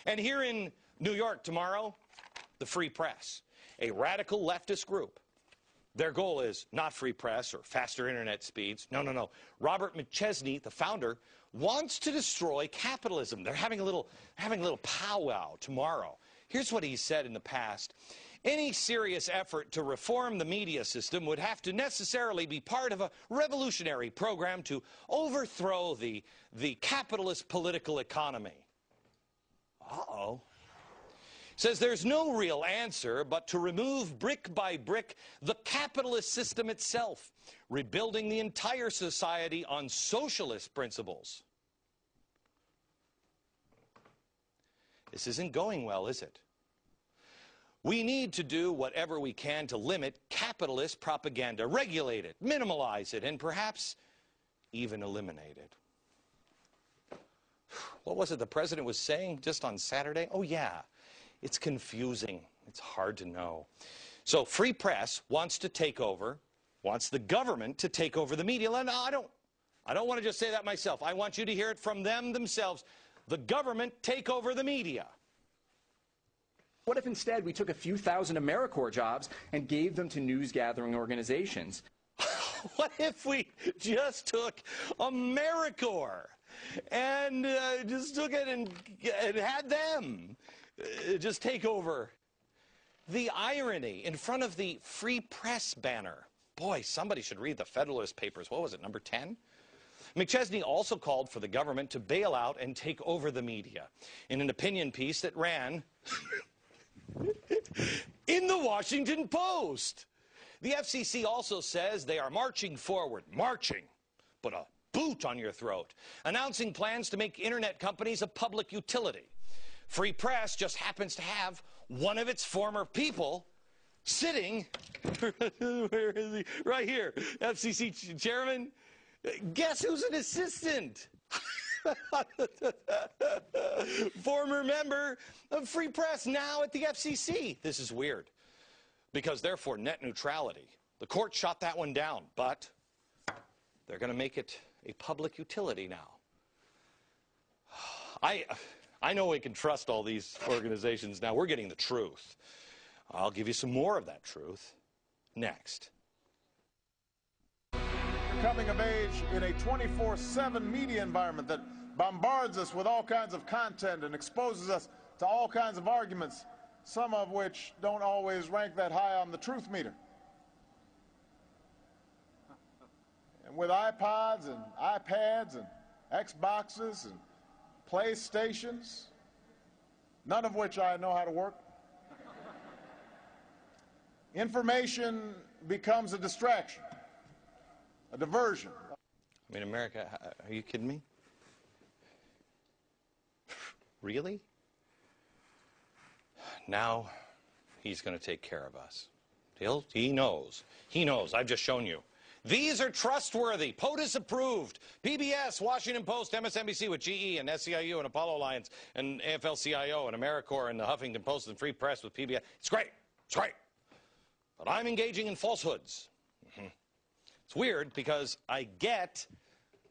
And here in New York tomorrow, the Free Press, a radical leftist group. Their goal is not free press or faster internet speeds. No, no, no. Robert McChesney, the founder, wants to destroy capitalism. They're having a little powwow tomorrow. Here's what he said in the past. Any serious effort to reform the media system would have to necessarily be part of a revolutionary program to overthrow the capitalist political economy. Uh-oh. Says there's no real answer but to remove brick by brick the capitalist system itself, rebuilding the entire society on socialist principles. This isn't going well, is it? We need to do whatever we can to limit capitalist propaganda, regulate it, minimalize it, and perhaps even eliminate it. What was it the president was saying just on Saturday? Oh, yeah. It's confusing. It's hard to know. So Free Press wants to take over, wants the government to take over the media. No, I don't want to just say that myself. I want you to hear it from them themselves. The government take over the media. What if instead we took a few thousand AmeriCorps jobs and gave them to news-gathering organizations? What if we just took AmeriCorps and just took it and had them just take over? The irony in front of the Free Press banner. Boy, somebody should read the Federalist Papers. What was it, number 10? McChesney also called for the government to bail out and take over the media in an opinion piece that ran in the Washington Post. The FCC also says they are marching forward, but a boot on your throat, announcing plans to make internet companies a public utility. Free Press just happens to have one of its former people sitting, where is he? Right here, FCC chairman. Guess who's an assistant? Former member of Free Press, now at the FCC. This is weird, because they're for net neutrality. The court shot that one down, but they're going to make it a public utility now. I know we can trust all these organizations now. We're getting the truth. I'll give you some more of that truth next. Coming of age in a 24/7 media environment that bombards us with all kinds of content and exposes us to all kinds of arguments, some of which don't always rank that high on the truth meter. And with iPods and iPads and Xboxes and PlayStations, none of which I know how to work, information becomes a distraction, a diversion. I mean, America, are you kidding me? Really? Now he's going to take care of us. He knows. He knows. I've just shown you. These are trustworthy, POTUS approved. PBS, Washington Post, MSNBC with GE and SEIU and Apollo Alliance and AFL-CIO and AmeriCorps and the Huffington Post and Free Press with PBS. It's great. It's great. But I'm engaging in falsehoods. It's weird because I get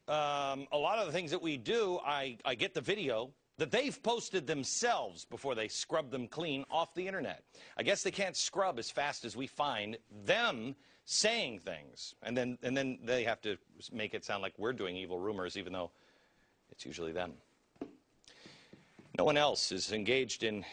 a lot of the things that we do, I get the video that they've posted themselves before they scrub them clean off the internet. I guess they can't scrub as fast as we find them saying things. And then they have to make it sound like we're doing evil rumors, even though it's usually them. No one else is engaged in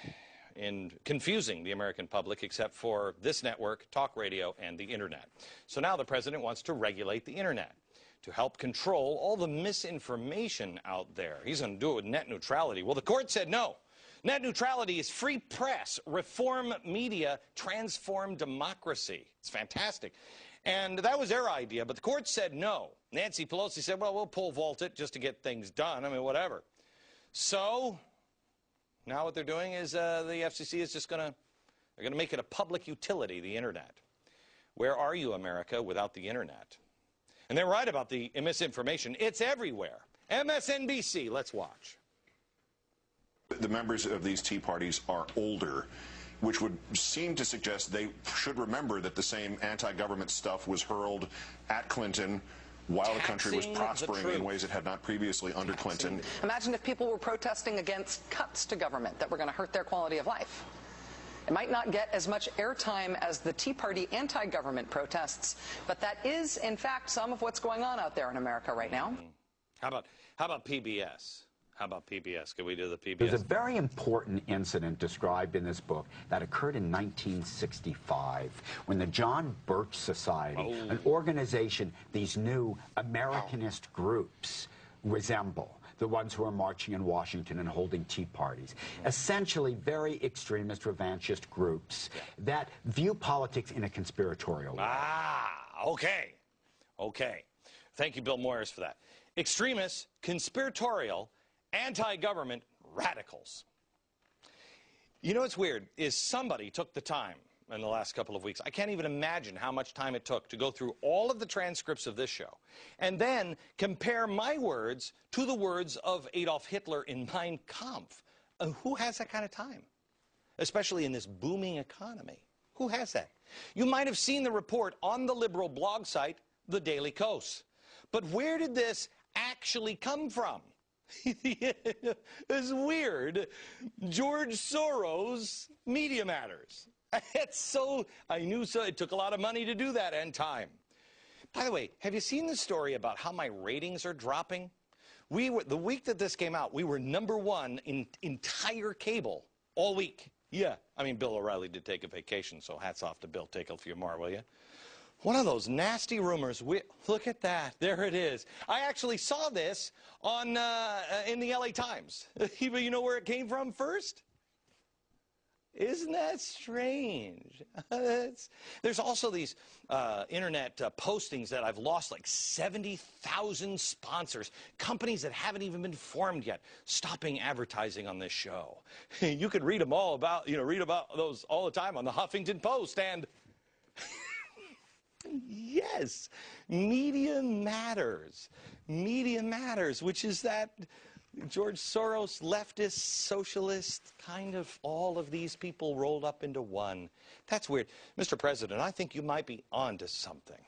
confusing the American public except for this network, talk radio, and the internet. So now the president wants to regulate the internet to help control all the misinformation out there. He's going to do it with net neutrality. Well, the court said no. Net neutrality is free press, reform media, transform democracy. It's fantastic. And that was their idea, but the court said no. Nancy Pelosi said, well, we'll pole vault it just to get things done. I mean, whatever. So now what they're doing is the FCC is just they're going to make it a public utility, the internet. Where are you, America, without the internet? And they're right about the misinformation. It's everywhere. MSNBC, let's watch. The members of these Tea Parties are older, which would seem to suggest they should remember that the same anti-government stuff was hurled at Clinton while the country was Taxing the prospering in truth. ways it had not previously under Clinton. Imagine if people were protesting against cuts to government that were going to hurt their quality of life. It might not get as much airtime as the Tea Party anti-government protests, but that is, in fact, some of what's going on out there in America right now. How about PBS? How about PBS? Can we do the PBS? There's a very important incident described in this book that occurred in 1965 when the John Birch Society, an organization these new Americanist groups resemble, the ones who are marching in Washington and holding tea parties, essentially very extremist, revanchist groups that view politics in a conspiratorial way. Okay. Thank you, Bill Moyers, for that. Extremists, conspiratorial, anti-government radicals. You know what's weird is somebody took the time in the last couple of weeks. I can't even imagine how much time it took to go through all of the transcripts of this show and then compare my words to the words of Adolf Hitler in Mein Kampf. Who has that kind of time? Especially in this booming economy. Who has that? You might have seen the report on the liberal blog site, The Daily Kos. But where did this actually come from? It's weird. George Soros, Media Matters. It's so, I knew so. It took a lot of money to do that and time. By the way, have you seen the story about how my ratings are dropping? The week that this came out, we were #1 in entire cable all week. Yeah, I mean, Bill O'Reilly did take a vacation, so hats off to Bill. Take a few more, will you? One of those nasty rumors. Look at that. There it is. I actually saw this on in the LA Times. You know where it came from first? Isn't that strange? There's also these internet postings that I've lost like 70,000 sponsors, companies that haven't even been formed yet, stopping advertising on this show. You could read them all about, read about those all the time on the Huffington Post and yes, Media Matters. Media Matters, which is that George Soros, leftist, socialist, kind of all of these people rolled up into one. That's weird. Mr. President, I think you might be onto something.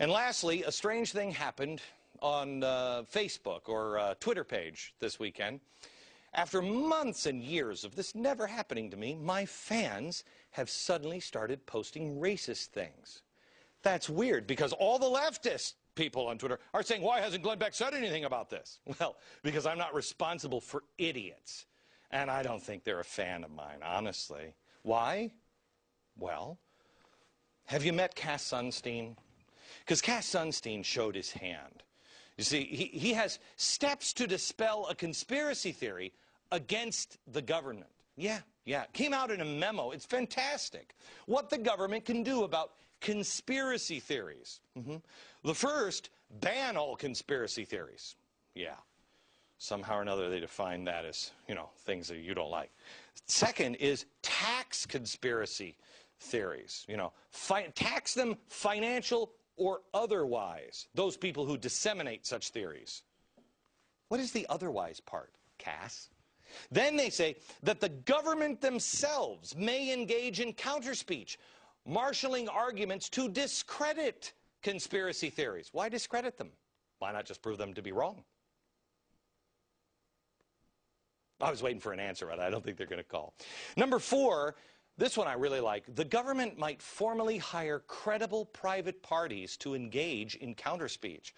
And lastly, a strange thing happened on Facebook or Twitter page this weekend. After months and years of this never happening to me, my fans have suddenly started posting racist things. That's weird because all the leftist people on Twitter are saying, why hasn't Glenn Beck said anything about this? Well, because I'm not responsible for idiots. And I don't think they're a fan of mine, honestly. Why? Well, have you met Cass Sunstein? Because Cass Sunstein showed his hand. You see, he has steps to dispel a conspiracy theory against the government. Yeah. It came out in a memo. It's fantastic. What the government can do about conspiracy theories. The first, ban all conspiracy theories. Yeah. Somehow or another they define that as, things that you don't like. Second is tax conspiracy theories. Tax them financial or otherwise. Those people who disseminate such theories. What is the otherwise part, Cass? Then they say that the government themselves may engage in counterspeech, marshaling arguments to discredit conspiracy theories. Why discredit them? Why not just prove them to be wrong? I was waiting for an answer, but I don't think they're going to call. Number 4, this one I really like. The government might formally hire credible private parties to engage in counterspeech.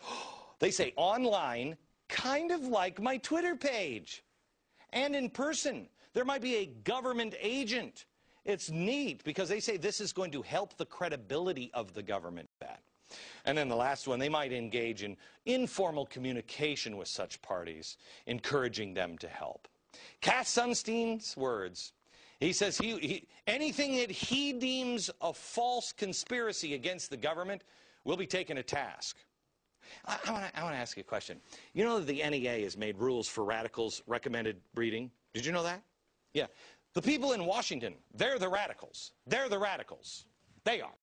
They say online, kind of like my Twitter page. And in person, there might be a government agent. It's neat because they say this is going to help the credibility of the government. And then the last one, they might engage in informal communication with such parties, encouraging them to help. Cass Sunstein's words. He says anything that he deems a false conspiracy against the government will be taken to task. I want to ask you a question. You know that the NEA has made rules for radicals recommended reading? Did you know that? Yeah. The people in Washington, they're the radicals. They're the radicals. They are.